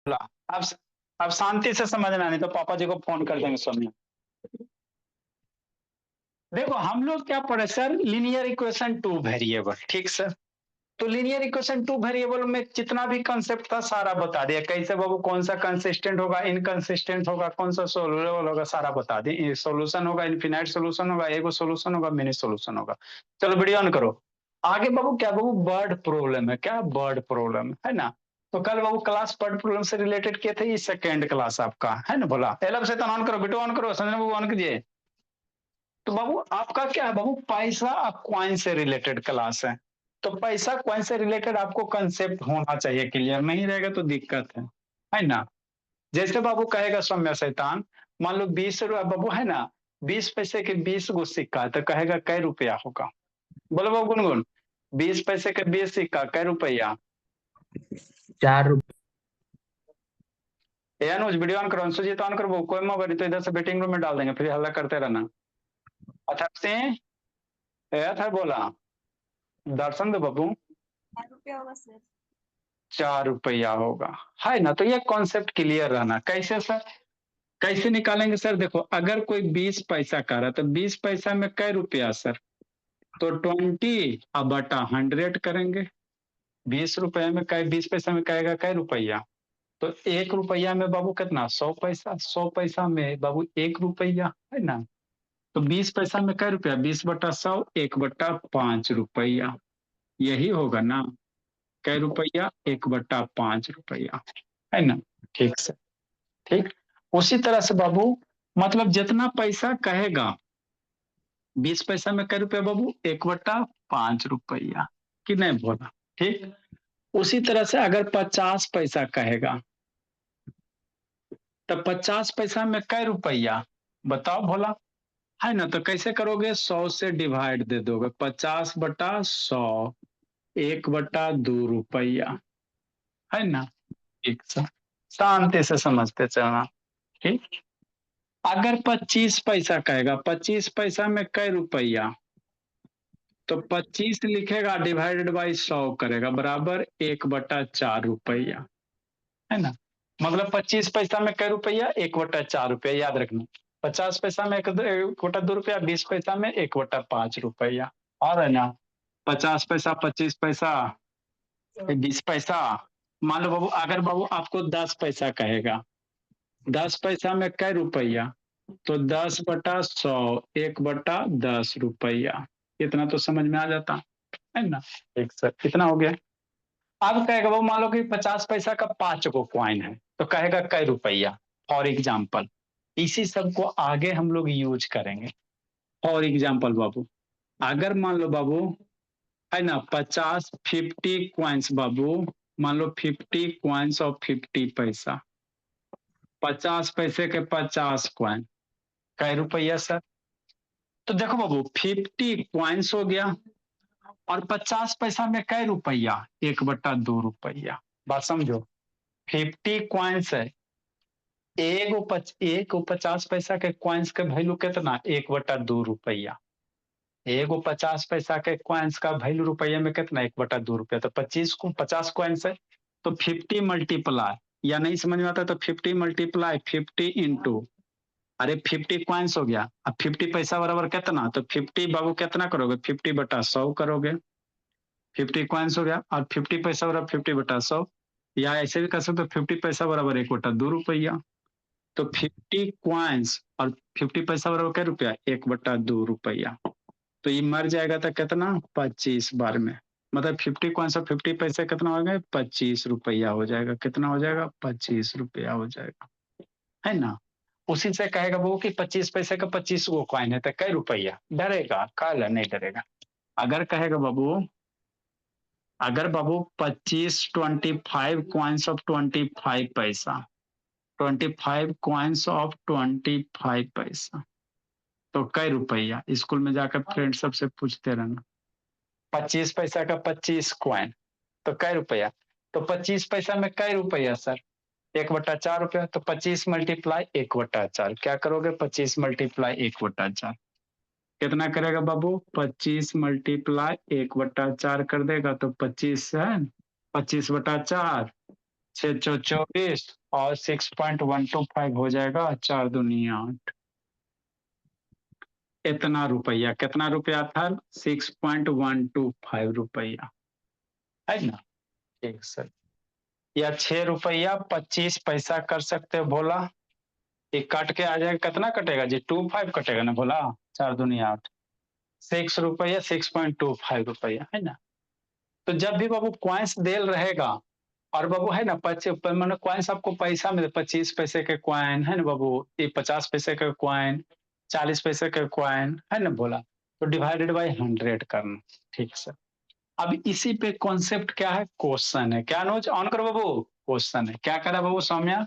ला, अब अब शांति से समझना, नहीं तो पापा जी को फोन कर देंगे सोनिया। देखो हम लोग क्या पढ़े sir, linear equation two variable, ठीक सर। तो लीनियर इक्वेशन टू वेरिएबल में जितना भी कंसेप्ट था सारा बता दिया, कैसे बाबू कौन सा कंसिस्टेंट होगा, इनकंसिस्टेंट होगा, कौन सा सोल्यूबल होगा, सारा बता दिए। सोल्यूशन होगा, इनफिनाइट सोल्यूशन होगा, एगो सोल्यूशन होगा, मिनी सोल्यूशन होगा। चलो वीडियो ऑन करो। आगे बाबू क्या बाबू वर्ड प्रॉब्लम है, क्या वर्ड प्रॉब्लम है ना। तो कल बाबू क्लास वर्ड प्रॉब्लम से रिलेटेड किए थे, ये सेकेंड क्लास आपका है ना। बोला एलब से ऑन करो, वीडियो ऑन करो, संजय बाबू ऑन कीजिए। तो बाबू आपका क्या है बाबू, पैसा और कॉइन से रिलेटेड क्लास है। तो पैसा कॉइन से रिलेटेड आपको कंसेप्ट होना चाहिए क्लियर, नहीं रहेगा तो दिक्कत है ना। जैसे बाबू कहेगा सौम्य शैतान, मान लो 20 रुपया बाबू है ना, 20 पैसे के 20 गो सिक्का है, तो कहेगा कै रुपया होगा। बोलो बाबू गुनगुन, 20 पैसे के 20 सिक्का कै रुपया। 4 रुपये। ए अनुज वीडियो ऑन करो, सुजीत ऑन करो, कोई मोबाइल तो इधर से वेटिंग रूम में डाल देंगे, फिर हल्ला करते रहना। अथर सिंह अथर बोला, दर्शन दो बाबू। 4 रुपया होगा सर। 4 रुपया होगा, है ना। तो ये कॉन्सेप्ट क्लियर रहना। कैसे सर, कैसे निकालेंगे सर। देखो अगर कोई 20 पैसा का रहा तो 20 पैसा में कै रुपया सर, तो 20 अब बटा 100 करेंगे। 20 रुपया में कै, 20 पैसा में कहेगा कै रुपया। तो 1 रुपया में बाबू कितना, 100 पैसा। 100 पैसा में बाबू 1 रुपया, है ना। तो 20 पैसा में कै रुपया, 20/100, 1/5 रुपया। यही होगा ना, कै रुपया, 1/5 रुपया, है ना। ठीक से, ठीक। उसी तरह से बाबू, मतलब जितना पैसा कहेगा, 20 पैसा में कै रुपया बाबू, 1/5 रुपया, कि नहीं बोला। ठीक। उसी तरह से अगर 50 पैसा कहेगा, तो 50 पैसा में कै रुपया, बताओ भोला, है ना। तो कैसे करोगे, 100 से डिवाइड दे दोगे, 50/100, 1/2 रुपया, है ना। ठीक से शांति से समझते चलना। ठीक। अगर 25 पैसा कहेगा, 25 पैसा में कै रुपया, तो 25 लिखेगा डिवाइडेड बाई 100 करेगा, बराबर 1/4 रुपया, है ना। मतलब 25 पैसा में कै रुपया, 1/4 रुपया, याद रखना। 50 पैसा में 1/2 रुपया, 20 पैसा में 1/5 रुपया, और है ना। 50 पैसा, 25 पैसा, 20 पैसा। मान लो बाबू, अगर बाबू आपको 10 पैसा कहेगा, 10 पैसा में कै रुपया, तो 10/100, 1/10 रुपया। इतना तो समझ में आ जाता है ना। एक सर इतना हो गया। अब कहेगा बाबू, मान लो कि 50 पैसा का 5 गो कॉइन है, तो कहेगा कै रुपया, फॉर एग्जाम्पल। इसी सब को आगे हम लोग यूज करेंगे। फॉर एग्जाम्पल बाबू, अगर मान लो बाबू, है ना, 50 कॉइन्स बाबू, मान लो 50 कॉइन्स और 50 पैसा, 50 पैसे के 50 कॉइन, कै रुपया सर। तो देखो बाबू, 50 कॉइन्स हो गया, और 50 पैसा में कै रुपया, 1/2 रुपया। बात समझो, 50 कॉइन्स है, एक 50 पैसा के कॉइन्स के वैल्यू कितना, 1/2 रुपया। एगो 50 पैसा के कॉइन्स का वैल्यू रुपये में कितना, 1/2 रुपया। तो 50 कॉइन्स है, तो 50 मल्टीप्लाई, या नहीं समझ में आता तो 50 मल्टीप्लाई 50 इंटू, अरे 50 कॉइन्स हो गया, अब 50 पैसा बराबर कितना, तो 50 बाबू कितना करोगे, 50/100 करोगे। 50 कॉइन्स हो गया, और 50 पैसा बराबर 50/100, या ऐसे भी कर सकते हो, 50 पैसा बराबर 1/2 रुपया। तो 50 कॉइन्स और 50 पैसा बराबर क्या रुपया, 1/2 रुपया। तो ये मर जाएगा तो कितना, 25 बार में। मतलब 50 कॉइन्स और 50 पैसे कितना हो गए, 25 रुपया हो जाएगा। कितना हो जाएगा, 25 रुपया हो जाएगा, है ना। उसी से कहेगा वो कि 25 पैसे का 25 गो कॉइन है, तो कै रुपया, डरेगा काला, नहीं डरेगा। अगर कहेगा बाबू, अगर बाबू 25 कॉइन्स ऑफ 25 पैसा, 25 कॉइन्स ऑफ 25 पैसा, तो कै रुपया। स्कूल में जाकर फ्रेंड सबसे पूछते रहना। 25 पैसा का 25 कॉइन, तो कै रुपया। तो 25 पैसा में कै रुपया सर, 1/4 रुपया। तो 25 मल्टीप्लाई 1/4, क्या करोगे, 25 मल्टीप्लाई 1/4, कितना करेगा बाबू, 25 मल्टीप्लाई 1/4 कर देगा, तो 25 है, 25/4, 6 चौ 24 और 6.125 हो जाएगा, 4 दूनी 8। इतना रुपया, कितना रुपया था? 6.125 रुपया, है ना? ठीक सर। या 6 रुपया 25 पैसा कर सकते हो बोला। ये काट के आ जाएगा, कितना कटेगा जी? 25 कटेगा ना बोला, 4 दूनी 8। 6 रुपया 6.25 रुपया, है ना? तो जब भी बाबू क्वाइंस देल रहेगा और बाबू है ना, मैंने क्वाइंस आपको पैसा में 25 पैसे के क्वाइन है ना बाबू, ये 50 पैसे का क्वाइन, 40 पैसे का क्वाइन, है ना बोला, तो डिवाइडेड बाय 100 करना। ठीक सर। अब इसी पे कॉन्सेप्ट क्या है? क्वेश्चन है। क्या नोच ऑन करो बाबू, क्वेश्चन है। क्या करा बाबू सौम्या?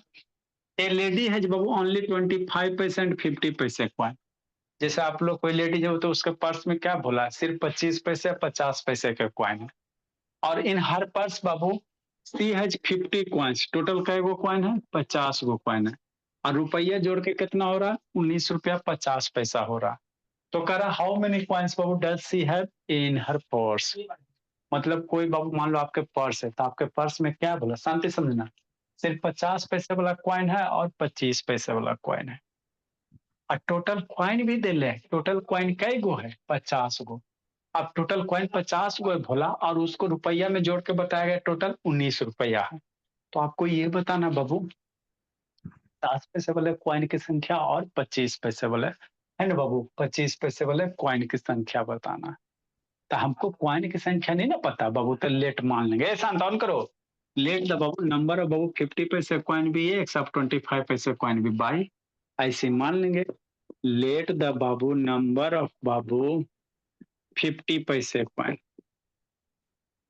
ए लेडी है बाबू ओनली 25 पैसे एंड 50 पैसे क्वाइन। जैसे आप लोग कोई लेडीज हो तो उसके पर्स में क्या बोला? सिर्फ 25 पैसे 50 पैसे के क्वाइन है। और इन हर पर्स बाबू सी हैज 50 क्वाइंस। टोटल कै गो क्वाइन है? 50 गो क्वाइन है। और रुपया जोड़ के कितना हो रहा? 19 रुपया 50 पैसा हो रहा। तो कह रहा how many coins Babu does she have in her purse. मतलब कोई बाबू मान लो आपके पर्स है, तो आपके पर्स में क्या बोला? शांति समझना, सिर्फ 50 पैसे वाला क्वाइन है और 25 पैसे वाला क्वाइन है। और टोटल क्वाइन भी दे ले, टोटल क्वाइन कई गो है? 50 गो। अब टोटल क्वाइन 50 गो है भोला, और उसको रुपया में जोड़ के बताया गया टोटल 19 रुपया है। तो आपको ये बताना बाबू 50 पैसे वाले क्वाइन की संख्या और 25 पैसे वाले, है ना बाबू, 25 पैसे वाले क्वाइन की संख्या बताना। तो हमको क्वाइन की संख्या नहीं ना पता बाबू, तो लेट मान लेंगे। ऐसा ऑन करो, लेट द बाबू नंबर ऑफ बाबू 50 पैसे क्वाइन भी एक्स ऑफ 25 पैसे क्वाइन भी बाई, ऐसे मान लेंगे। लेट द बाबू नंबर ऑफ बाबू 50 पैसे क्वाइन,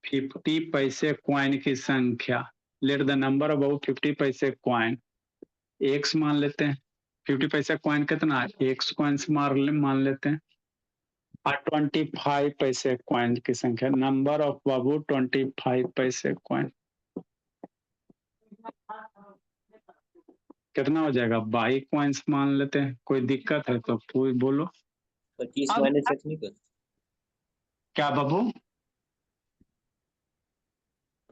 50 पैसे क्वाइन की संख्या। लेट द नंबर ऑफ बाबू 50 पैसे क्वाइन एक्स मान लेते हैं। 50 पैसे क्वाइन कितना है? एक्स क्वाइंस मान लेते हैं। और 25 पैसे क्वाइन की संख्या, नंबर ऑफ बाबू 25 पैसे क्वाइन कितना हो जाएगा? 22 क्वाइंस मान लेते हैं। कोई दिक्कत है तो कोई बोलो। 25 अब माइनस एक्स नहीं कर? क्या बाबू?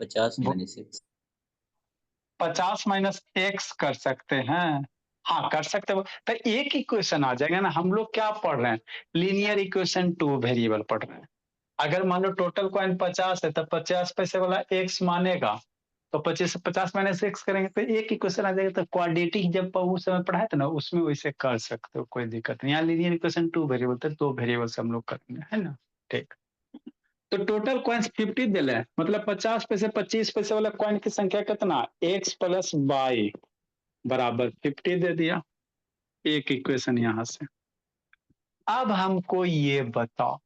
50 माइनस एक्स। 50 माइनस एक्स कर सकते हैं, हाँ कर सकते हो। तो एक इक्वेशन आ जाएगा ना। हम लोग क्या पढ़ रहे हैं? लीनियर इक्वेशन 2 वेरिएबल पढ़ रहे हैं। अगर मान लो टोटल कॉइन 50 है तो 50 पैसे वाला एक्स मानेगा, तो 50 माइनस एक्स करेंगे तो एक इक्वेशन आ जाएगा। तो क्वाड्रेटिक जब उस समय पढ़ाए थे ना, उसमें वैसे कर सकते हो, कोई दिक्कत नहीं। यहाँ लीनियर इक्वेशन 2 वेरिएबल थे, 2 वेरिएबल से हम लोग करेंगे, है ना? ठीक। तो टोटल कॉइन्स 50 दिले, मतलब 50 पैसे 25 पैसे वाला कॉइन की संख्या कितना? एक्स प्लस वाई बराबर 50 दे दिया। एक इक्वेशन यहां से। अब हमको ये बताओ,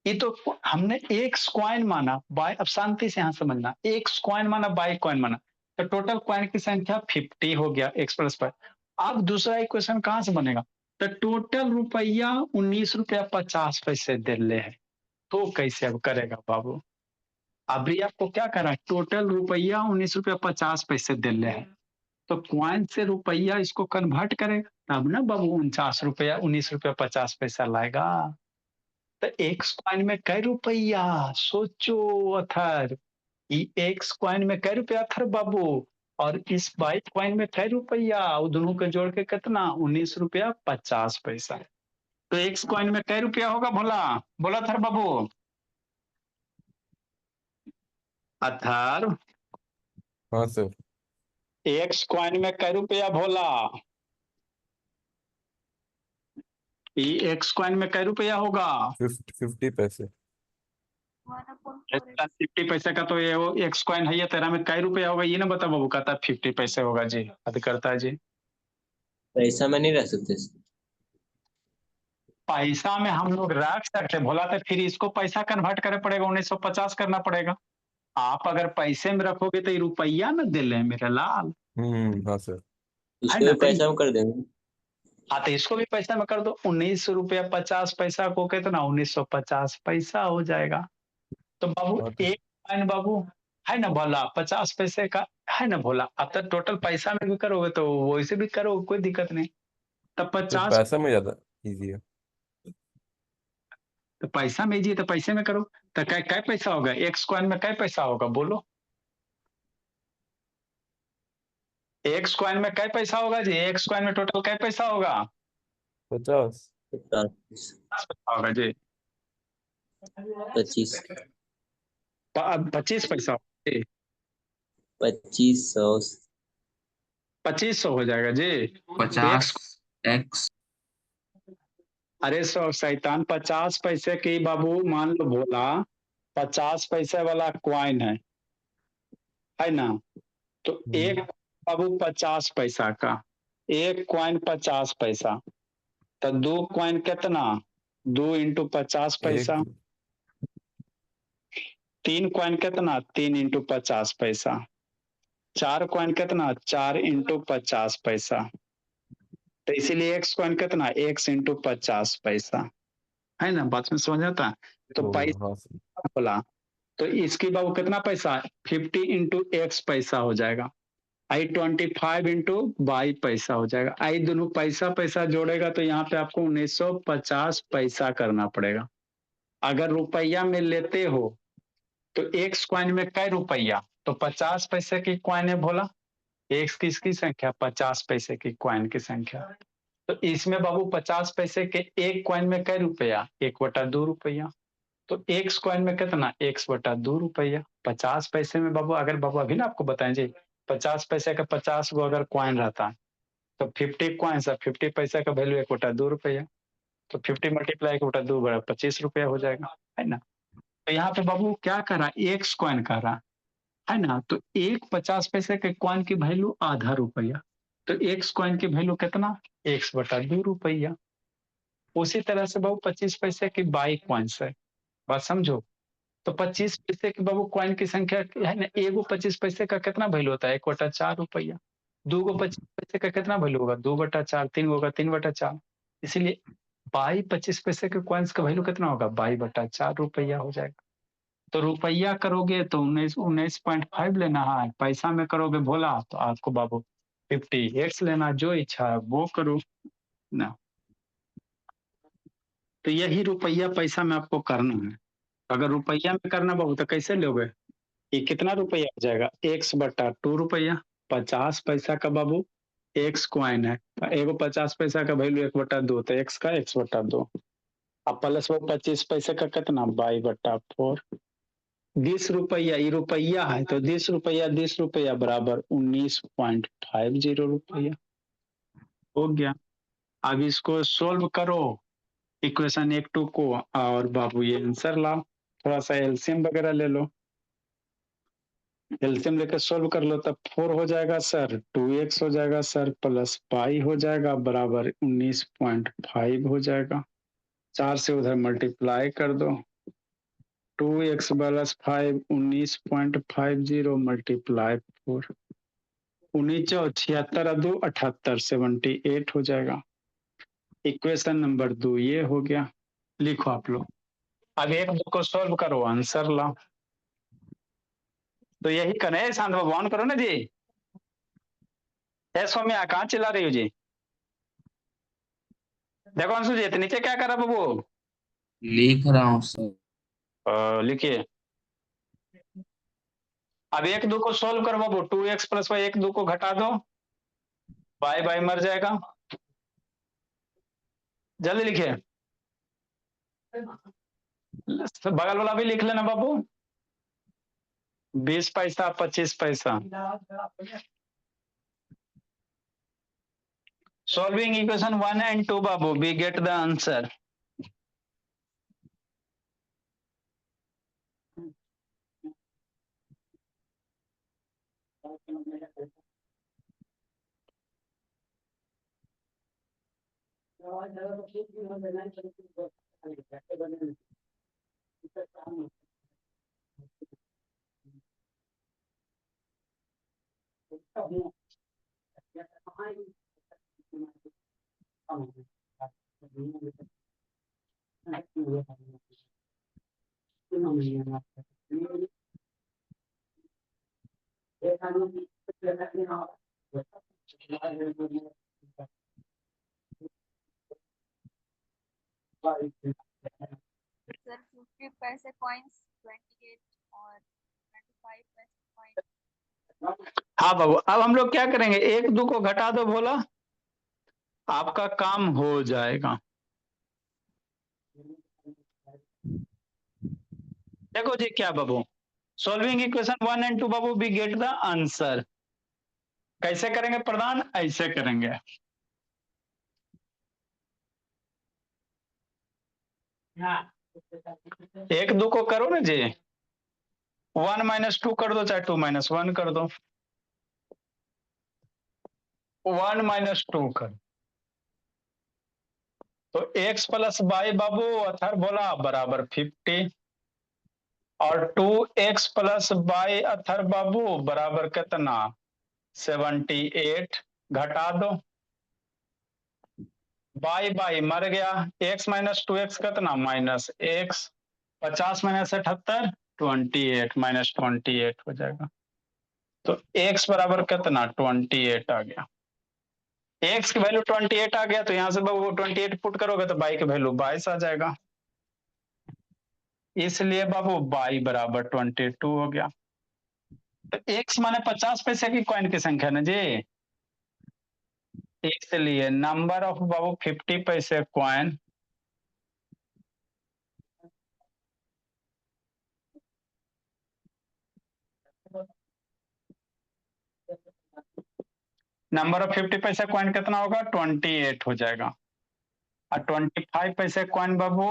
ये तो हमने एक्स क्वाइन माना, बाय, अब शांति से यहां समझना, एक्स क्वाइन माना बाय क्वाइन माना, तो टोटल क्वाइन की संख्या 50 हो गया एक्स प्लस वाई। अब दूसरा इक्वेशन कहां से बनेगा? तो टोटल रुपया 19 रुपया 50 पैसे दे ले है, तो कैसे अब करेगा बाबू? अभी आपको क्या करा? टोटल रुपया 19 रुपया 50 पैसे दे ले है, तो क्वाइन से रुपया इसको कन्वर्ट करेगा, तब ना बाबू 49 रुपया 19 रुपया 50 पैसा लाएगा। तो एक्स क्वाइन में कै रुपया? सोचो अथर, एक्स क्वाइन में कै रुपया अथर बाबू, और इस बाई क्वाइन में कै रुपया? वो दोनों को जोड़ के कितना? 19 रुपया 50 पैसा। तो एक्स क्वाइन में कै रुपया होगा भोला? बोला थर बाबू अथर। हाँ सर। एक्स क्वाइन में कै रुपया भोला? एक्स क्वाइन में कै रुपया होगा? 50 पैसे। 1/4x 50 पैसे का तो ये एक्स क्वाइन है, ये तेरा में कै रुपया होगा ये ना बता बाबू। कहता 50 पैसे होगा जी, हद करता है जी। पैसा में नहीं रह सकते। पैसा में हम लोग रख सकते भोला, तो फिर इसको पैसा कन्वर्ट करे पड़ेगा, 1950 करना पड़ेगा। आप अगर पैसे में रखोगे तो ये रुपया ना दे ले मेरे लाल, हाँ सर। है उसको ना? भी पैसा में कर देंगे। हाँ तो इसको भी पैसा में कर दो। 19 रुपया 50 पैसा को कितना? 1950 पैसा हो जाएगा। तो बाबू हाँ, ठीक। एक कॉइन बाबू है ना भोला 50 पैसे का, है ना भोला? अब तो टोटल पैसा में भी करोगे तो वैसे भी करो, कोई दिक्कत नहीं। तब फिर 50, पैसा में ज्यादा इजी है। तो पैसा में जी, तो पैसे में करो। तो क्या क्या पैसा होगा? एक्स क्वाइन में क्या पैसा होगा बोलो? एक कॉइन में कै पैसा होगा जी? एक कॉइन में टोटल कै पैसा होगा? 50 50 पैसा होगा जी। 25 25 पैसा होगा जी। 2500 2500 हो जाएगा जी। 50 x अरे शैतान 50 पैसे की बाबू मान लो बोला 50 पैसे वाला क्वाइन है ना? तो एक बाबू 50 पैसा का, एक क्वाइन 50 पैसा, तो 2 क्वाइन कितना? 2 इंटू 50 पैसा। 3 क्वाइन कितना? 3 इंटू 50 पैसा। 4 क्वाइन कितना? 4 इंटू 50 पैसा। तो इसीलिए एक्स क्वाइन कितना? x इंटू 50 पैसा, है ना? बात में समझ आता? तो पैसा हाँ सर बोला तो इसकी बाबू कितना पैसा? 50 इंटू एक्स पैसा हो जाएगा। आई 25 इंटू वाई पैसा हो जाएगा। आई दोनों पैसा पैसा जोड़ेगा तो यहाँ पे आपको 1950 पैसा करना पड़ेगा। अगर रुपया में लेते हो तो एक कॉइन में कै रुपया? तो 50 पैसे की कॉइन है बोला। एक किसकी संख्या? 50 पैसे की कॉइन की संख्या। तो इसमें बाबू 50 पैसे के एक कॉइन में कै रुपया? 1/2 रुपया। तो एक कॉइन में कितना? 1/2 रुपया। 50 पैसे में बाबू, अगर बाबू अभी ना आपको बताएं जी, 50 पैसे का 50 गो अगर कॉइन रहता तो 50 कॉइन से 50 पैसे का वैल्यू 1/2 रुपया। तो 50 मल्टीप्लाई 1/2 बड़ा 25 रुपया हो जाएगा, है ना? तो यहाँ पे बाबू क्या कर रहा? एक कॉइन कर रहा है ना? तो एक 50 पैसे के कॉइन की वैल्यू आधा रुपया। तो एक कॉइन की वैल्यू कितना? 1/2 रुपया। उसी तरह से बाबू 25 पैसे की 22 कॉइन्स है। बात समझो। तो 25 पैसे के बाबू कॉइन की संख्या है ना? एगो 25 पैसे का कितना वैल्यू होता है? 1/4 रुपया। दो गो 25 पैसे का कितना वैल्यू होगा? 2/4। तीन गो का 3/4। इसीलिए 22 पैसे के कॉइन्स का वैल्यू कितना होगा? 22/4 रुपया हो जाएगा। तो रुपया करोगे तो 19.5 लेना है। पैसा में करोगे भोला तो आपको बाबू 50x लेना। जो इच्छा है वो करो ना। तो यही रुपया पैसा में आपको करना है। अगर रुपया में करना बाबू तो कैसे लोगे? ये कितना रुपया हो जाएगा? 1/2 रुपया। 50 पैसा का बाबू एक्स क्वाइन है। एगो 50 पैसा का वैल्यू 1/2, तो एक्स का 1/2। अब प्लस वो 25 पैसे का कितना? 22/4। 20 रुपया, ये रुपया है तो 20 रुपया बराबर 19.50 रुपया हो गया। अब इसको सोल्व करो, इक्वेशन 1 2 को, और बाबू ये आंसर लाओ। थोड़ा सा एलसीएम वगैरह ले लो। एलसीएम लेकर सोल्व कर लो तब 4 हो जाएगा सर, 2x हो जाएगा सर, प्लस पाई हो जाएगा बराबर 19.5 हो जाएगा। 4 से उधर मल्टीप्लाई कर दो। 2x प्लस 5 19.50 मल्टीप्लाई 4, 19 2 78 78 हो जाएगा। इक्वेशन नंबर 2 ये हो गया। लिखो आप लोग। अब 1 2 को सोल्व करो, आंसर लाओ। तो यही करें। शांत बाबू ऑन करो ना जी। सौम्या कहाँ चिल्ला रही हो जी? देखो अंशु जी, तो नीचे क्या कर रहा बाबू? लिख रहा हूँ सर। लिखिए। अब 1 2 को सोल्व करो बाबू। 2x प्लस वाई 1 2 को घटा दो, बाय बाय मर जाएगा। जल्दी लिखिए। बगल वाला भी लिख लेना बाबू। 20 पैसा 25 पैसा। Solving equation 1 and 2 babu, we get the answer. Sir 50 पैसे कॉइन्स 28 और 25 पैसे कॉइन। हाँ बाबू, अब हम लोग क्या करेंगे, एक दो को घटा दो भोला, आपका काम हो जाएगा। देखो जी क्या बाबू, सॉल्विंग इक्वेशन 1 एंड 2 बाबू, वी गेट द आंसर। कैसे करेंगे प्रधान, ऐसे करेंगे। एक दो को करो ना जी, 1 - 2 कर दो, चाहे 2 - 1 कर दो, 1 - 2 कर, तो x प्लस वाई बाबू अथर बोला बराबर 50, और 2x प्लस वाई अथर बाबू बराबर कितना 78, घटा दो, बाई बाई मर गया, x - 2x कितना -x, 50 - 78 28, -28 हो जाएगा, तो x बराबर कितना 28 आ गया। x की वैल्यू 28 आ गया, तो यहां से बाबू 28 पुट करोगे तो y की वैल्यू 22 आ जाएगा, इसलिए बाबू y बराबर 22 हो गया। तो x माने 50 पैसे की कॉइन की संख्या ना जी, इसलिए नंबर ऑफ बाबू 50 पैसे कॉइन नंबर ऑफ 50 पैसे कॉइन कितना होगा 28 हो जाएगा, और 25 पैसे कॉइन बाबू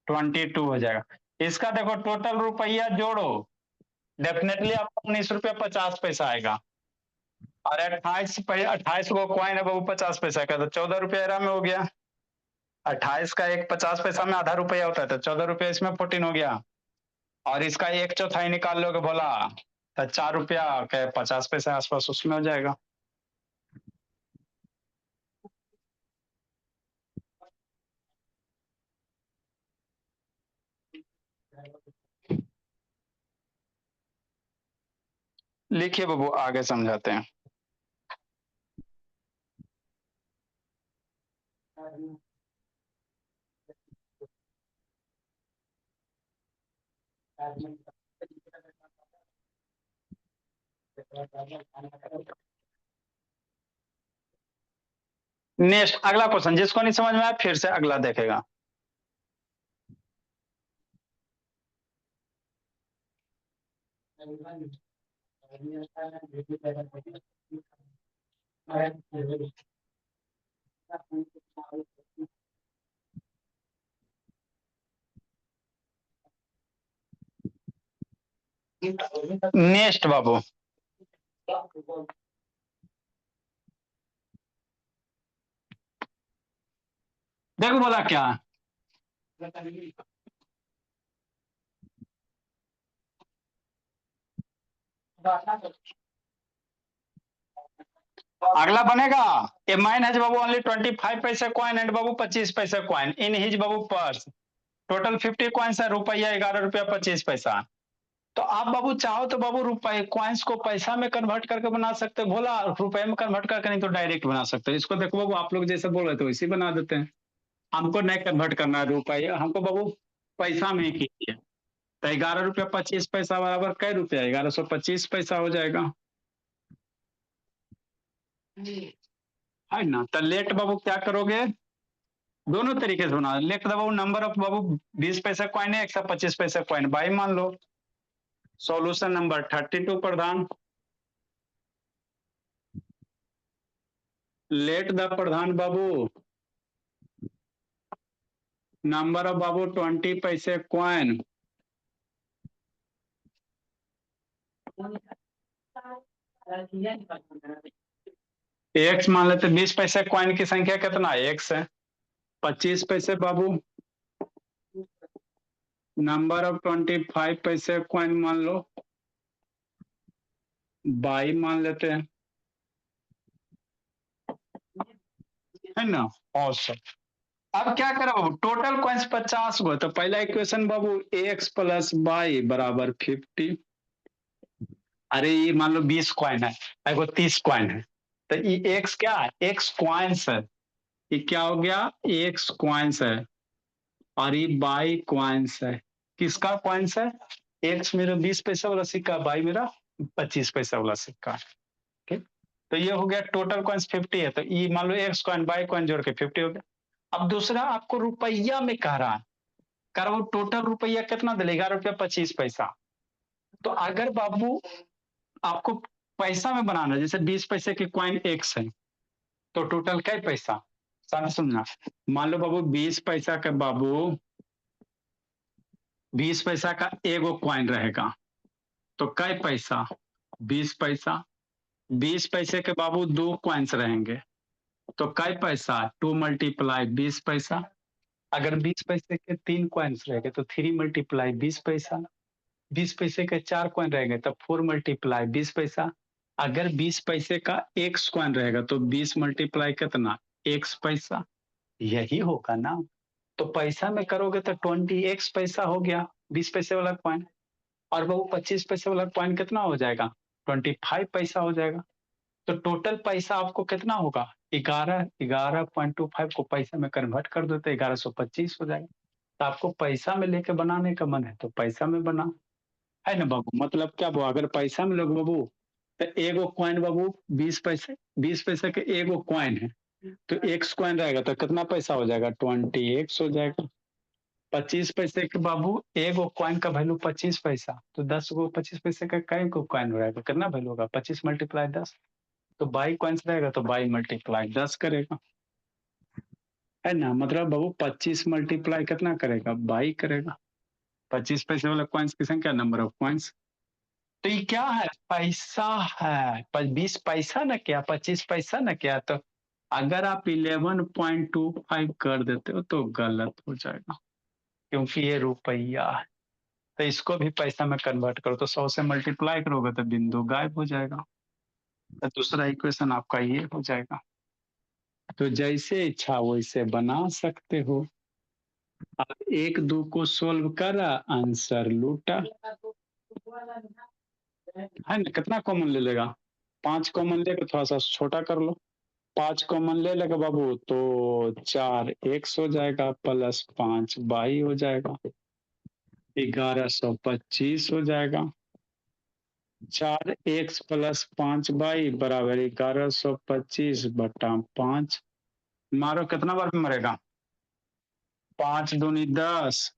22 हो जाएगा। इसका देखो टोटल रुपया जोड़ो, डेफिनेटली आपको 19 रुपया 50 पैसा आएगा, और 28 को कॉइन है बाबू 50 पैसा का, तो 14 रुपया एरा में हो गया। 28 का एक 50 पैसा में आधा रुपया होता है, तो 14 रुपया इसमें 14 हो गया, और इसका एक चौथाई निकाल लोगे बोला तो 4 रुपया के 50 पैसे आसपास उसमें हो जाएगा। लिखिए बाबू, आगे समझाते हैं। नेक्स्ट अगला क्वेश्चन, जिसको नहीं समझ में आया फिर से अगला देखेगा। नेक्स्ट बाबू, देखो बोला क्या, अगला बनेगा ए माइन हैज बाबू ओनली 25 पैसे कॉइन एंड बाबू 25 पैसे coin in his Babu purse, total 50 coins है, रुपया 11 रुपया 25 पैसा। तो आप बाबू चाहो तो बाबू रुपए कॉइन्स को पैसा में कन्वर्ट करके बना सकते हो, बोला रुपए में कन्वर्ट करके, नहीं तो डायरेक्ट बना सकते हो। इसको देखो बाबू, आप लोग जैसे बोल रहे थे वैसे बना देते हैं, हमको नहीं कन्वर्ट करना है रुपये, हमको बाबू पैसा में ही कीजिए। तो 11 रुपया 25 पैसा बराबर कै रुपया 1125 पैसा हो जाएगा, है ना। तो लेट बाबू क्या करोगे, दोनों तरीके से बना, लेट बाबू नंबर ऑफ बाबू 20 पैसे कॉइन है, 125 पैसे कॉइन बाई मान लो। Solution number 32 Pradhan, let the Pradhan बाबू नंबर ऑफ बाबू 20 पैसे कॉइन एक्स मान लेते, 20 पैसे कॉइन की संख्या कितना एक्स है, 25 पैसे बाबू नंबर ऑफ 25 पैसे कॉइन मान लो, बाई मान लेते हैं, है ना। औसत अब क्या करो बाबू, टोटल कॉइन्स 50 गो, तो पहला equation Babu x plus by बराबर 50। अरे ये मान लो 20 कॉइन है, एगो 30 कॉइन है, तो ये एक्स क्या है, एक्स कॉइन्स है, ये क्या हो गया एक्स कॉइन्स है, और ये बाई क्वाइंस है। किसका क्वाइंस है? एक्स मेरा 20 पैसा वाला सिक्का, बाई मेरा 25 पैसा वाला सिक्का। ठीक, तो ये हो गया टोटल कॉइन्स 50 है, तो ये मान लो एक्स कॉइन बाई कॉइन जोड़ के 50 हो गया। अब दूसरा आपको रुपया में कह रहा है, वो टोटल रुपया कितना दे, 11 रुपया 25 पैसा। तो अगर बाबू आपको पैसा में बनाना है, जैसे 20 पैसे की कॉइन एक्स है, तो टोटल क्या पैसा, सारा सुनना। मान लो बाबू 20 पैसा का बाबू 20 पैसा का एगो कॉइन रहेगा, तो कै पैसा 20 पैसा। 20 पैसे के बाबू 2 कॉइन्स रहेंगे, तो कै पैसा 2 मल्टीप्लाई 20 पैसा। अगर 20 पैसे के 3 कॉइन्स रहेंगे तो 3 मल्टीप्लाई 20 पैसा। 20 पैसे के 4 कॉइन रहेंगे तो 4 मल्टीप्लाई 20 पैसा। अगर 20 पैसे का एक्स कॉइन रहेगा तो 20 मल्टीप्लाई कितना, एक्स पैसा। यही होगा ना। तो पैसा में करोगे तो 20x पैसा हो गया 20 पैसे वाला कॉइन, और वो 25 पैसे वाला कॉइन कितना हो जाएगा, 25 पैसा हो जाएगा। तो टोटल पैसा आपको कितना होगा, 11.25 को पैसा में कन्वर्ट कर दो तो 1125 हो जाएगा। तो आपको पैसा में लेके बनाने का मन है तो पैसा में बना, है ना बाबू। मतलब क्या वो, अगर पैसा में लोग बाबू, तो एगो कॉइन बाबू 20 पैसे, 20 पैसे के एगो कॉइन है, तो एक्स कॉइन रहेगा तो कितना पैसा हो जाएगा, 20x हो जाएगा। 25 पैसे के बाबू एगो कॉइन का वैल्यू 25 पैसा, तो 10 गो 25 पैसे का कई को कॉइन रहेगा, कितना वैल्यू होगा, 25 मल्टीप्लाई 10। तो बाई कॉइन्स रहेगा तो बाई मल्टीप्लाई 10 करेगा, है ना। मतलब बाबू 25 मल्टीप्लाई कितना करेगा, बाई करेगा। 25 पैसे वाला कॉइन्स की संख्या, नंबर ऑफ कॉइन्स। तो ये क्या है, पैसा है। 20 पैसा ना क्या, 25 पैसा ना क्या। तो अगर आप 11.25 कर देते हो तो गलत हो जाएगा, क्योंकि ये रुपया है। तो इसको भी पैसा में कन्वर्ट करो, तो 100 से मल्टीप्लाई करोगे तो बिंदु गायब हो जाएगा। तो दूसरा इक्वेशन आपका ये हो जाएगा। तो जैसे इच्छा वैसे बना सकते हो। अब 1 2 को सोल्व करा, आंसर लूटा, है ना। कितना कॉमन ले लेगा, 5 कॉमन लेकर थोड़ा सा छोटा कर लो। 5 कॉमन ले लेगा बाबू तो 4x हो जाएगा, प्लस 5 y हो जाएगा, 1125 हो जाएगा। 4x प्लस 5y बराबर 1125 बटा 5। मारो कितना बार में मरेगा, 5 दूनी 10,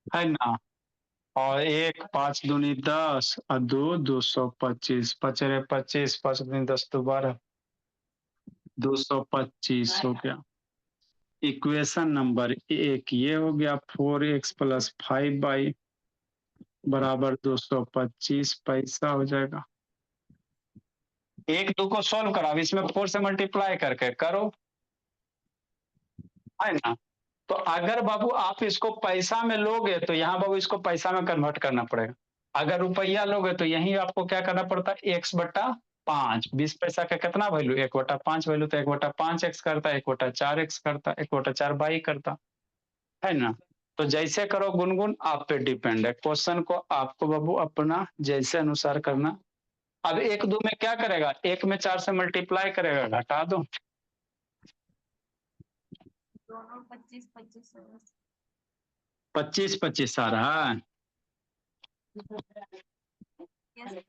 है ना। और 1 5 दूनी 10 और 2 225, 5 25, 5 दूनी 10 तो 12, 225 हो गया। इक्वेशन नंबर 1 ये हो गया। 4x प्लस 5y बराबर 225 पैसा हो जाएगा। 1 2 को सॉल्व करो, अब इसमें 4 से मल्टीप्लाई करके करो, है ना। तो अगर बाबू आप इसको पैसा में लोगे तो यहाँ बाबू इसको पैसा में कन्वर्ट करना पड़ेगा। अगर रुपया लोगे तो यही आपको क्या करना पड़ता है, x बटा 5। 20 पैसा का कितना वैल्यू, 1/5 वैल्यू, तो 1/5x करता है, 1/4x करता, 1/4 बाई करता, है ना। तो जैसे करो गुनगुन आप पे डिपेंड है। क्वेश्चन को आपको बाबू अपना जैसे अनुसार करना। अब 1 2 में क्या करेगा, 1 में 4 से मल्टीप्लाई करेगा, घटा दो। दोनों 25 25 25 25 आ रहा है, यस सर।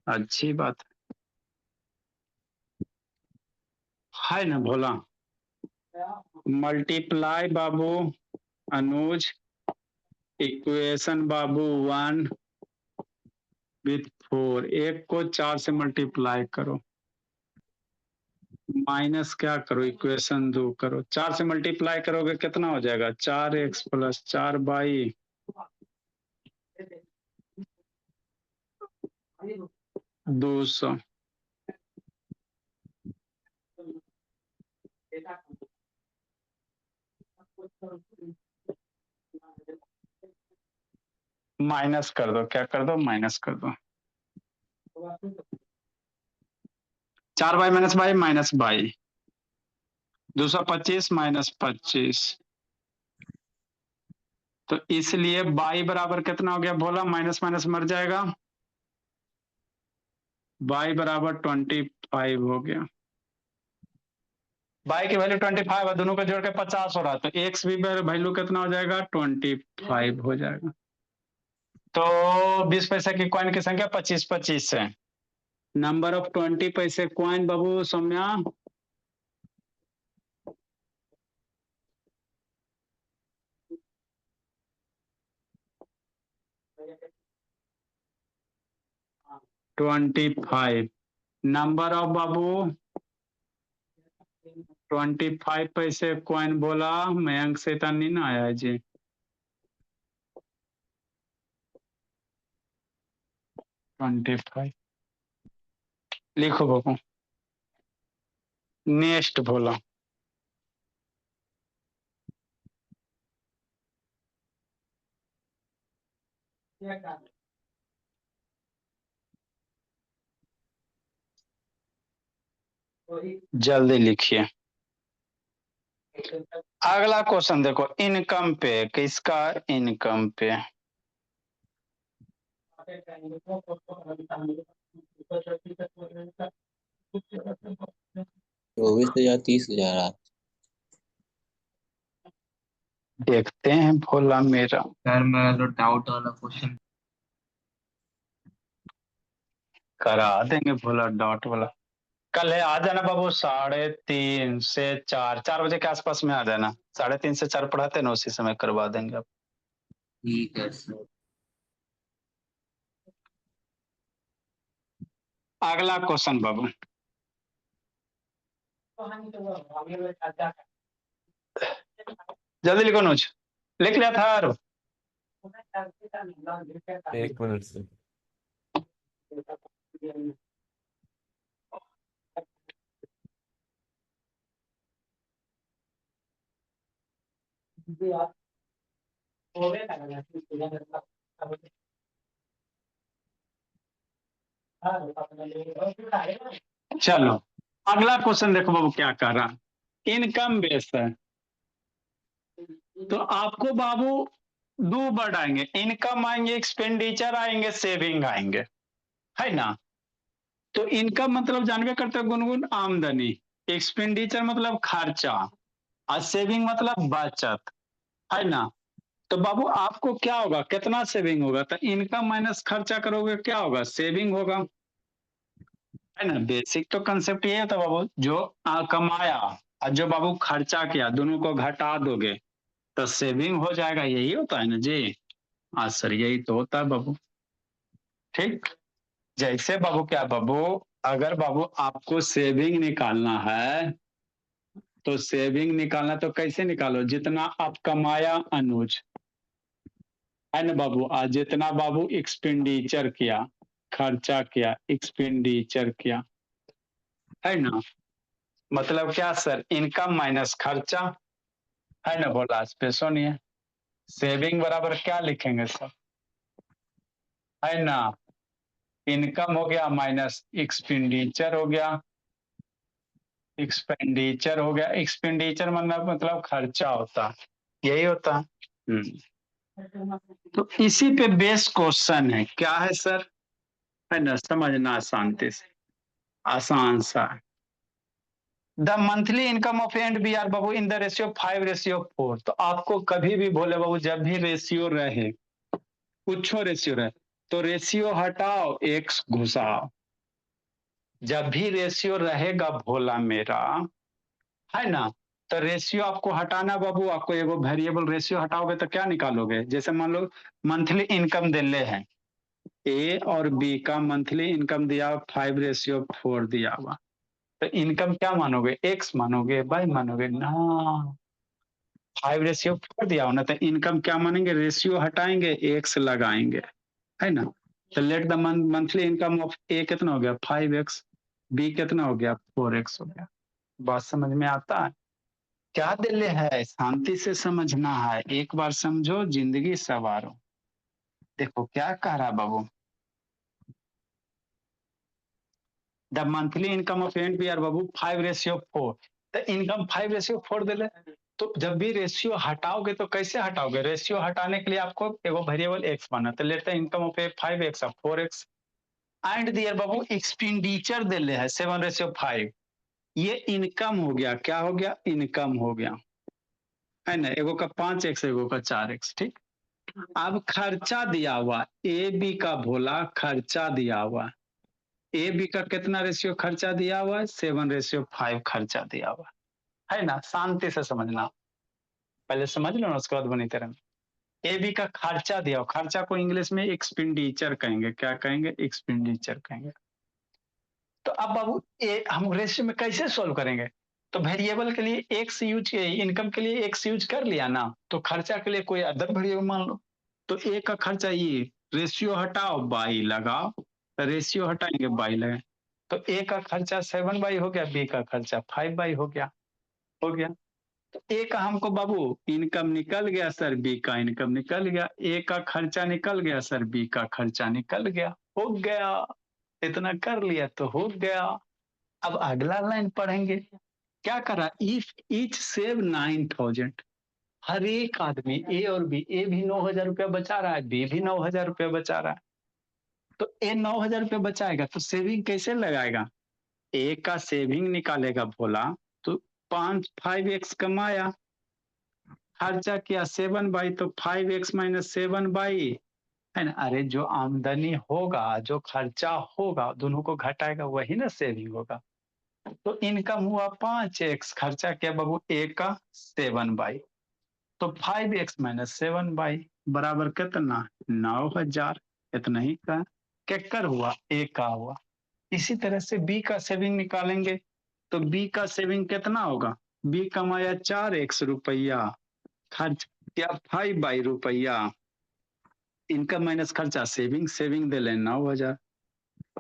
अच्छी बात है ना भोला। मल्टीप्लाई बाबू अनुज, इक्वेशन बाबू 1 विथ 4। 1 को 4 से मल्टीप्लाई करो, माइनस क्या करो, इक्वेशन 2 करो। 4 से मल्टीप्लाई करोगे कितना हो जाएगा, 4x प्लस 4y 200। माइनस कर दो, क्या कर दो, माइनस कर दो। 4y minus y minus y, 225 minus 25। तो इसलिए y बराबर कितना हो गया बोला, माइनस माइनस मर जाएगा, y बराबर 25 हो गया। बाई की वैल्यू 25 है, दोनों का जोड़ के 50 हो रहा है, तो एक्स भी वैल्यू कितना हो जाएगा 25 हो जाएगा। तो 20 पैसे की कॉइन की संख्या 25 है। नंबर ऑफ 20 पैसे कॉइन बाबू सौम्या, $25। नंबर ऑफ बाबू 25 पैसे कॉइन बोला, मयंक से नहीं ना आया जी। 25 लिखो बाबू। नेक्स्ट बोला, जल्दी लिखिए। अगला क्वेश्चन देखो, इनकम पे, किसका इनकम पे। 24,000 30,000। देखते हैं भोला मेरा, सर मेरा तो डाउट वाला क्वेश्चन करा देंगे भोला डॉट वाला। कल है, आ जाना बाबू 3:30 से 4 बजे के आसपास में आ जाना। 3:30 से 4 पढ़ाते ना, उसी समय करवा देंगे आप। ठीक है सर। अगला क्वेश्चन बाबू, जल्दी लिखो नोच, लिख लिया था यार। 1 मिनट से। चलो अगला क्वेश्चन देखो बाबू क्या कह रहा, इनकम बेस है। तो आपको बाबू दो वर्ड आएंगे, इनकम आएंगे, एक्सपेंडिचर आएंगे, सेविंग आएंगे, है ना। तो इनकम मतलब जानवे करते हो गुनगुन, आमदनी। एक्सपेंडिचर मतलब खर्चा, और सेविंग मतलब बचत, है ना। तो बाबू आपको क्या होगा, कितना सेविंग होगा, तो इनकम माइनस खर्चा करोगे क्या होगा, सेविंग होगा, है ना। बेसिक तो कंसेप्ट ये होता बाबू, जो कमाया और जो बाबू खर्चा किया, दोनों को घटा दोगे तो सेविंग हो जाएगा, यही होता है ना जी। हाँ सर, यही तो होता है बाबू। ठीक, जैसे बाबू क्या बाबू, अगर बाबू आपको सेविंग निकालना है, तो सेविंग निकालना तो कैसे निकालो, जितना आप कमाया अनुज, है ना बाबू, आज जितना बाबू एक्सपेंडिचर किया, खर्चा किया, एक्सपेंडिचर किया, है ना। मतलब क्या सर, इनकम माइनस खर्चा, है ना। बोला पे सुनिए, सेविंग बराबर क्या लिखेंगे सर, है ना। इनकम हो गया माइनस एक्सपेंडिचर हो गया, एक्सपेंडिचर हो गया, एक्सपेंडिचर मतलब खर्चा होता, यही होता। तो इसी पे बेस क्वेश्चन है, क्या है सर, है ना, समझना शांति से, आसान सा। The monthly income of and B are बाबू इन द रेशियो 5:4। तो आपको कभी भी बोले बाबू, जब भी रेशियो रहे, कुछ रेशियो रहे, तो रेशियो हटाओ, एक्स घुसाओ। जब भी रेशियो रहेगा भोला मेरा, है ना, तो रेशियो आपको हटाना बाबू, आपको एगो वेरिएबल रेशियो हटाओगे तो क्या निकालोगे, जैसे मान लो मंथली इनकम दिले हैं, ए और बी का मंथली इनकम दिया 5:4 दिया हुआ, तो इनकम क्या मानोगे, एक्स मानोगे, वाई मानोगे ना। 5:4 दिया हो ना, तो इनकम क्या मानेंगे, रेशियो हटाएंगे, एक्स लगाएंगे, है ना। तो let the monthly income of A कितना हो गया 5x, बी कितना हो गया 4x हो गया। बात समझ में आता है, क्या दिले है, शांति से समझना है, एक बार समझो जिंदगी सवारो। देखो क्या कह रहा बाबू, the monthly income of and B are बाबू 5:4। तो इनकम 5:4 दिले, तो जब भी रेशियो हटाओगे तो कैसे हटाओगे, रेशियो हटाने के लिए आपको एगो वेरिएबल एक्स माना, तो लेते हैं इनकम ऑफ 5x और 4x। And their Babu expenditure दिले है 7:5। ये इनकम हो गया, क्या हो गया, इनकम हो गया, है ना। एगो का 5x एगो का 4x, ठीक। अब खर्चा दिया हुआ ए बी का, भोला खर्चा दिया हुआ ए बी का कितना रेशियो खर्चा दिया हुआ है, 7:5 खर्चा दिया हुआ है ना। शांति से समझना, पहले समझ लो ना, उसके बाद बनी तरह। ए बी का खर्चा दिया हुआ, खर्चा को इंग्लिश में एक्सपेंडिचर कहेंगे, क्या कहेंगे, एक्सपेंडिचर कहेंगे। तो अब बाबू हम रेशियो में कैसे सोल्व करेंगे, तो वेरिएबल के लिए एक्स यूज, इनकम के लिए एक्स यूज कर लिया ना, तो खर्चा के लिए कोई अदर वेरिएबल मान लो। तो ए का खर्चा ये, रेशियो हटाओ बाई लगाओ, रेशियो हटाएंगे बाई लगाए, तो ए का खर्चा 7/, हो गया, बी का खर्चा 5/, हो गया, हो गया। तो ए का हमको बाबू इनकम निकल गया सर, बी का इनकम निकल गया, ए का खर्चा निकल गया सर, बी का खर्चा निकल गया, हो गया। इतना कर लिया तो हो गया। अब अगला लाइन पढ़ेंगे, क्या करा, इफ ईच सेव 9,000, हर एक आदमी ए और बी, ए भी 9,000 रुपया बचा रहा है, बी भी 9,000 रुपया बचा रहा है। तो ए 9,000 रुपया बचाएगा तो सेविंग कैसे लगाएगा, ए का सेविंग निकालेगा भोला, तो 5x कमाया, खर्चा किया 7/, तो 5x - 7/, है ना। अरे जो आमदनी होगा, जो खर्चा होगा, दोनों को घटाएगा, वही ना सेविंग होगा। तो इनकम हुआ 5x, खर्चा किया बाबू ए का 7/, तो 5x - 7/, बराबर कितना, 9,000। इतना ही का केकर हुआ, ए का हुआ। इसी तरह से बी का सेविंग निकालेंगे, तो बी का सेविंग कितना होगा, बी कमाया 4x रुपया, खर्च किया 5/, रुपया, इनकम माइनस खर्चा, सेविंग, सेविंग दे लें 9,000।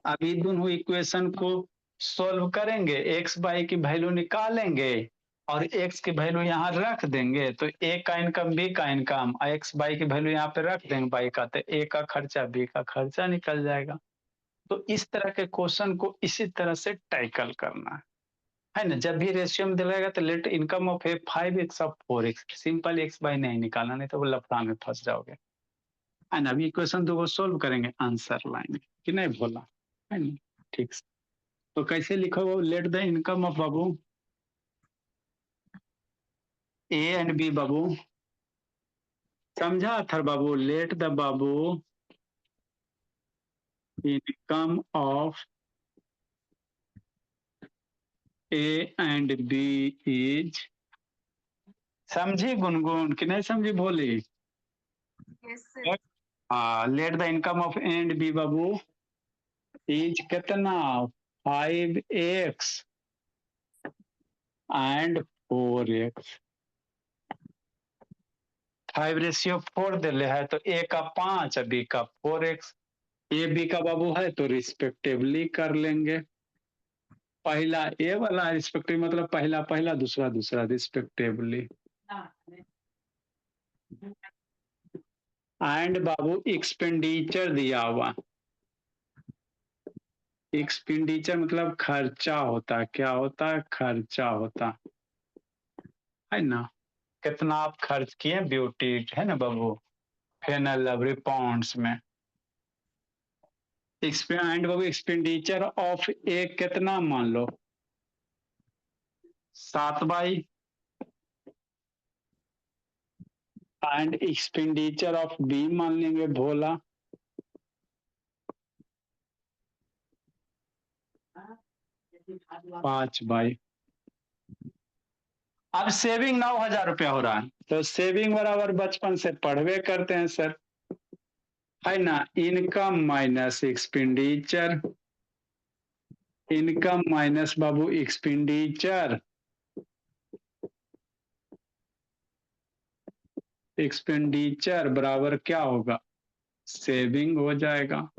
अब ये दोनों इक्वेशन को सॉल्व करेंगे, एक्स बाई की वैल्यू निकालेंगे और एक्स की वैल्यू यहाँ रख देंगे, तो ए का इनकम बी का इनकम, एक्स बाई की वैल्यू यहाँ पे रख देंगे बाई का, तो ए का खर्चा बी का खर्चा निकल जाएगा। तो इस तरह के क्वेश्चन को इसी तरह से टैकल करना है ना। जब भी रेशियो में दिलाएगा तो let income of 5x of 4x, simple x बाई नहीं निकालना, नहीं तो वो लफड़ा में फंस जाओगे, है ना। अभी इक्वेशन दो सोल्व करेंगे, आंसर लाइन कि नहीं भोला, है ना, ठीक। तो कैसे लिखोगे, लेट द इनकम ऑफ बाबू ए एंड बी, बाबू समझा अथर बाबू, लेट द बाबू income of A and B is, समझी गुनगुन कि नहीं समझी Bholi, Yes, sir. Let the income of A and B बाबू इज कितना, 5x एंड 4x, 5:4 दिले है, तो ए का 5, बी का 4x, ए बी का बाबू है तो रिस्पेक्टिवली कर लेंगे, पहला ए वाला रिस्पेक्टिव मतलब पहला पहला, दूसरा दूसरा, रिस्पेक्टिवली। एंड बाबू एक्सपेंडिचर दिया हुआ, एक्सपेंडिचर मतलब खर्चा होता है, क्या होता है, खर्चा होता है ना। कितना आप खर्च किए ब्यूटी, है ना बाबू, फेनल लवरी पाउंड्स में। And Babu expenditure of A कितना मान लो, 7/, एंड एक्सपेंडिचर ऑफ बी मान लेंगे भोला, 5/। अब सेविंग 9,000 रुपया हो रहा है, तो सेविंग बराबर बचपन से पढ़वे करते हैं सर, है ना। Income minus expenditure, income minus बाबू एक्सपेंडिचर, एक्सपेंडिचर बराबर क्या होगा, सेविंग हो जाएगा।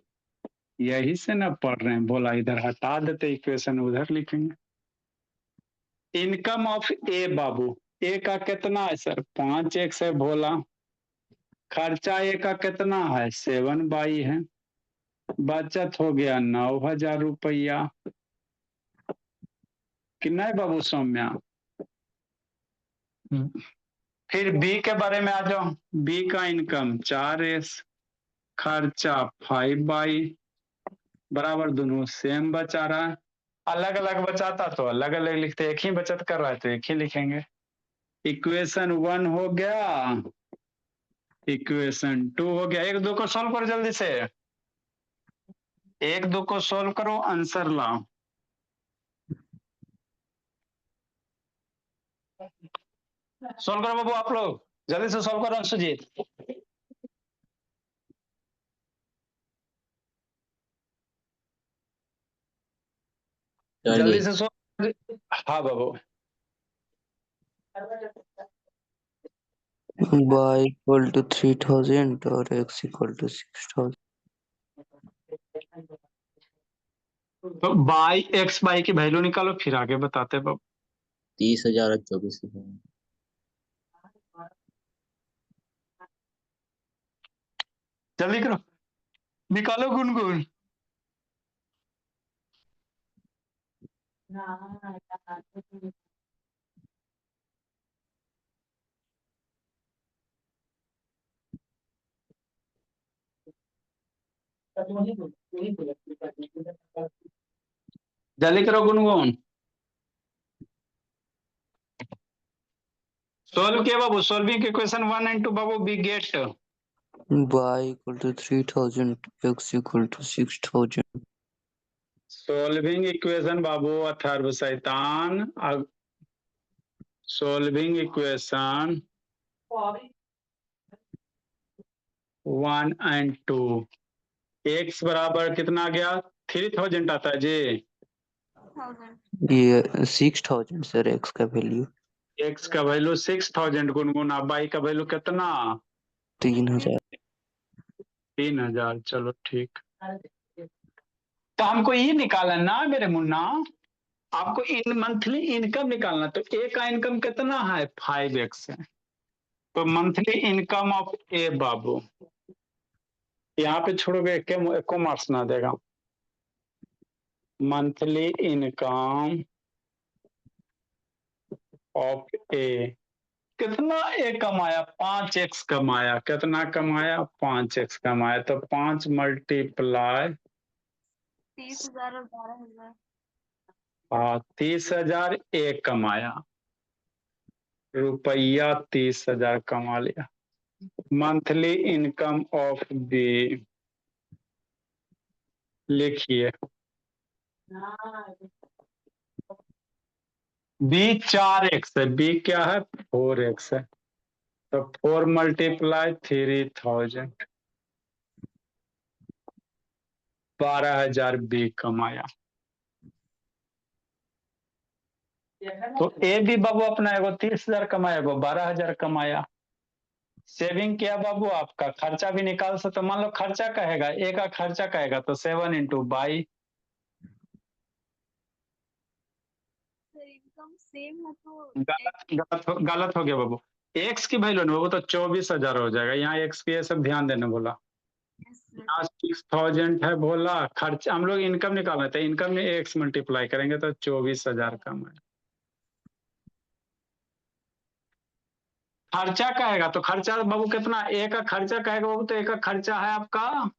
यही से ना पढ़ रहे हैं, बोला इधर हटा देते इक्वेशन, उधर लिखेंगे। इनकम ऑफ ए बाबू, ए का कितना है सर, 5x है भोला, खर्चा ए का कितना है, 7/, है, बचत हो गया 9,000 रुपया, कि नहीं बाबू सौम्या। फिर बी के बारे में आ जाओ, बी का इनकम 4x, खर्चा 5/, बराबर दोनों सेम बचा रहा है, अलग अलग बचाता तो अलग अलग लिखते, एक ही बचत कर रहा है तो एक ही लिखेंगे। इक्वेशन 1 हो गया, इक्वेशन 2 हो गया। एक दो को सॉल्व करो जल्दी से, एक दो को सॉल्व करो, आंसर लाओ। सॉल्व करो बाबू, आप लोग जल्दी से सॉल्व करो। सुजीत सर जल्दी जी से सॉल्व। हाँ बाबू, y इक्वल टू 3000 और x इक्वल टू 6000। तो बाई एक्स बाई की वैल्यू निकालो फिर आगे बताते बाबू। 30,000 और 24,000। जल्दी करो, निकालो गुनगुन। जल्दी करो गुनगुन। सॉल्व किया बाबू, सॉल्विंग इक्वेशन 1 and 2 बाबू, we get. y equal to 3000, x equal to 6000। Solving equation बाबू अथर्व शैतान, सॉल्विंग इक्वेशन 1 and 2। एक्स बराबर कितना आ गया, 3000 आता है जी। 1000 ये 6000 सर x का वैल्यू। एक्स का वैल्यू 6000 गुनगुन, अब बाई का वैल्यू कितना, 3000। 3000। चलो ठीक, तो हमको ये निकालना ना मेरे मुन्ना, आपको इन मंथली इनकम निकालना। तो ए का इनकम कितना है, 5x है। तो मंथली इनकम ऑफ ए बाबू, यहाँ पे छोड़ोगे को मार्क्स ना देगा। मंथली इनकम ऑफ ए, कितना ए कमाया, 5x कमाया। कितना कमाया, 5x कमाया। तो 5 मल्टीप्लाई 30,000 और 12,000। 30,000 ए कमाया, रुपया 30,000 कमा लिया। मंथली इनकम ऑफ बी लिखिए, बी 4x है, बी क्या है, 4x है। तो 4 मल्टीप्लाई 3000, 12,000 बी कमाया। तो ए भी बाबू अपना एगो 30,000 कमाया, एगो 12,000 कमाया। सेविंग किया बाबू, आपका खर्चा भी निकाल सकते। मान लो खर्चा कहेगा, ए का खर्चा कहेगा तो 7 इंटू बाई। इनकम सेम है तो गलत हो गया बाबू। एक्स की वैल्यू बाबू तो 24,000 हो जाएगा। यहाँ एक्स की ये सब ध्यान देने बोला। यहाँ 6,000 है बोला, खर्च हम लोग इनकम निकालना था, इनकम में एक्स मल्टीप्लाई करेंगे तो 24,000 कम है। खर्चा कहेगा तो खर्चा बाबू कितना, ए का खर्चा कहेगा बाबू, तो ए का खर्चा है आपका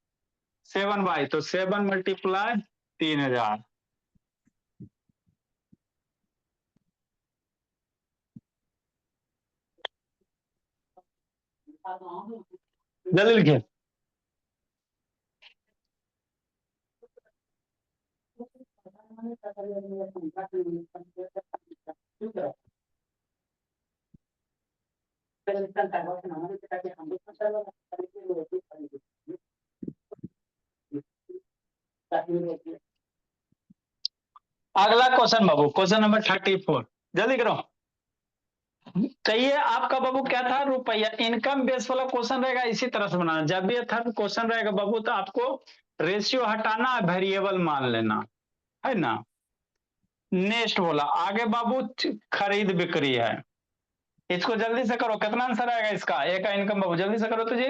7 बाई, तो 7 मल्टीप्लाई 3,000। जल्दी लिखिए। अगला क्वेश्चन बाबू, क्वेश्चन नंबर 34, जल्दी करो। कहिए आपका बाबू क्या था, रुपया। इनकम बेस वाला क्वेश्चन रहेगा, इसी तरह से बनाना। जब भी अथर्व क्वेश्चन रहेगा बाबू तो आपको रेशियो हटाना, वेरिएबल मान लेना है ना। नेक्स्ट बोला आगे बाबू, खरीद बिक्री है। इसको जल्दी से करो, कितना आंसर आएगा इसका, ए का इनकम बाबू, जल्दी से करो तुझे।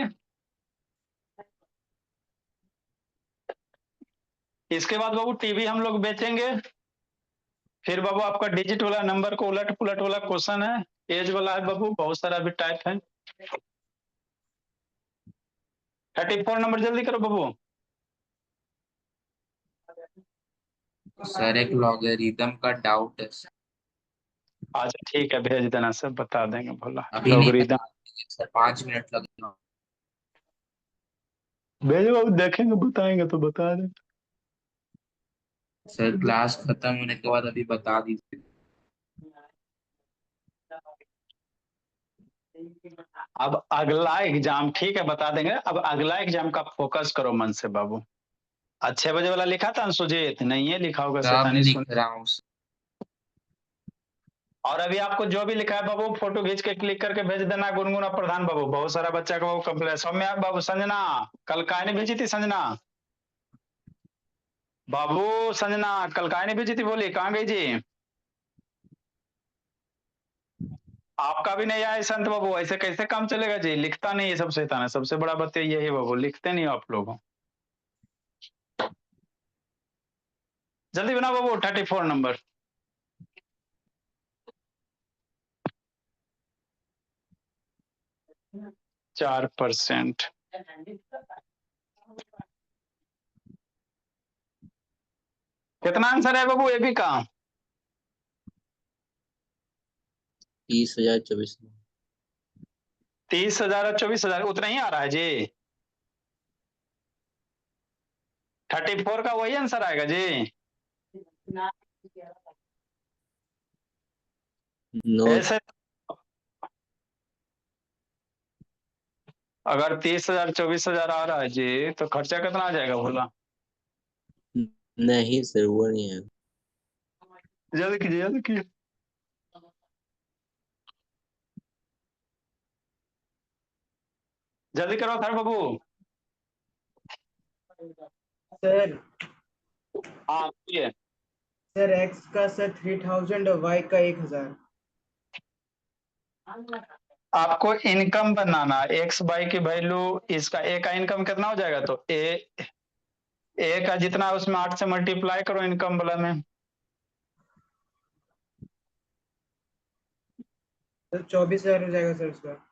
इसके बाद बाबू टीवी हम लोग बेचेंगे। फिर बाबू आपका डिजिट वाला नंबर को उलट पुलट वाला क्वेश्चन है, एज वाला है बाबू, बहुत सारा भी टाइप है। 34 नंबर जल्दी करो बाबू। सर एक लॉगरिदम का डाउट है सर। अच्छा ठीक है, भेज देना, सब बता देंगे भोला। अभी नहीं लोगरिदम बता देंगे सर, 5 मिनट लगेगा। भेजो बाबू, देखेंगे बताएंगे तो बता दें। सर क्लास खत्म होने के बाद अभी बता दीजिए। अब अगला एग्जाम, ठीक है बता देंगे। अब अगला एग्जाम का फोकस करो मन से बाबू। 6 बजे वाला लिखा था सुजीत? नहीं है लिखा होगा, सब शैतानी लिख सुन। रहा हूँ सर। और अभी आपको जो भी लिखा है बाबू, फोटो खींच के क्लिक करके भेज देना। गुनगुना प्रधान बाबू, बहुत सारा बच्चा का बाबू कंप्लेन। सौम्या बाबू, संजना कल काय ने भेजी थी? संजना बाबू, संजना कल काय ने भेजी थी? बोली कहाँ गई जी? आपका भी नहीं आया संत बाबू, ऐसे कैसे काम चलेगा जी? लिखता नहीं है, सब शैतान है। सबसे बड़ा बात यही है बाबू, लिखते नहीं हो आप लोग। जल्दी बनाओ बाबू, 34 नंबर। चार परसेंट। कितना आंसर है बाबू एबी का? 30,024। 30,000 और 24,000 उतना ही आ रहा है जी? 34 का वही आंसर आएगा जी? नो, ऐसे अगर 30,000 24,000 आ रहा है जी, तो खर्चा कितना आ जाएगा बोला? नहीं सर वो नहीं है। जल्दी कीजिए, जल्दी कीजिए। जल्दी करो थर बाबू। सर हाँ बोलिए। सर एक्स का सर 3000 और वाई का 1000। आपको इनकम बनाना, एक्स बाई की वैल्यू, इसका ए का इनकम कितना हो जाएगा? तो ए का जितना उसमें 8 से मल्टीप्लाई करो इनकम वाला में। सर 24,000 हो जाएगा सर उसका।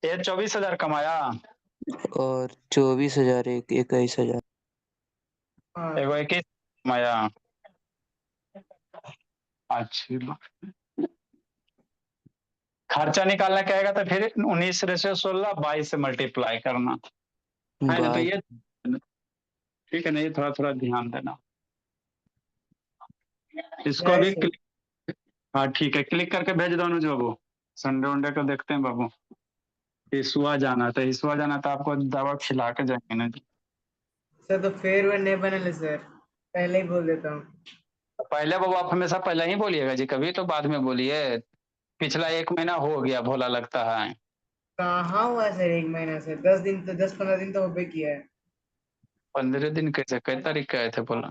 ए 24,000 कमाया, और 24,000 एक 21,000। हाँ एगो 21 कमाया। अच्छी बात। खर्चा निकालना क्या आएगा? तो फिर 19/16 22 से मल्टीप्लाई करना है ना? तो बाई ये ठीक है ना, ये थोड़ा थोड़ा ध्यान देना। इसको है भी सर। हाँ ठीक है, क्लिक करके भेज दो अनुज बाबू। संडे वनडे को देखते हैं बाबू। हिसुआ जाना था, हिसुआ जाना था, आपको दवा खिला के जाएंगे ना जी। सर तो फेयरवेल नहीं बनल है सर, पहले ही बोल देता हूँ। पहले बाबू आप हमेशा पहले ही बोलिएगा जी, कभी तो बाद में बोलिए। पिछला 1 महीना हो गया भोला लगता है। कहाँ हुआ सर 1 महीना से? 10 दिन तो 10-15 दिन तो हो भी किया है। 15 दिन कैसे, कई तारीख के आए थे बोला?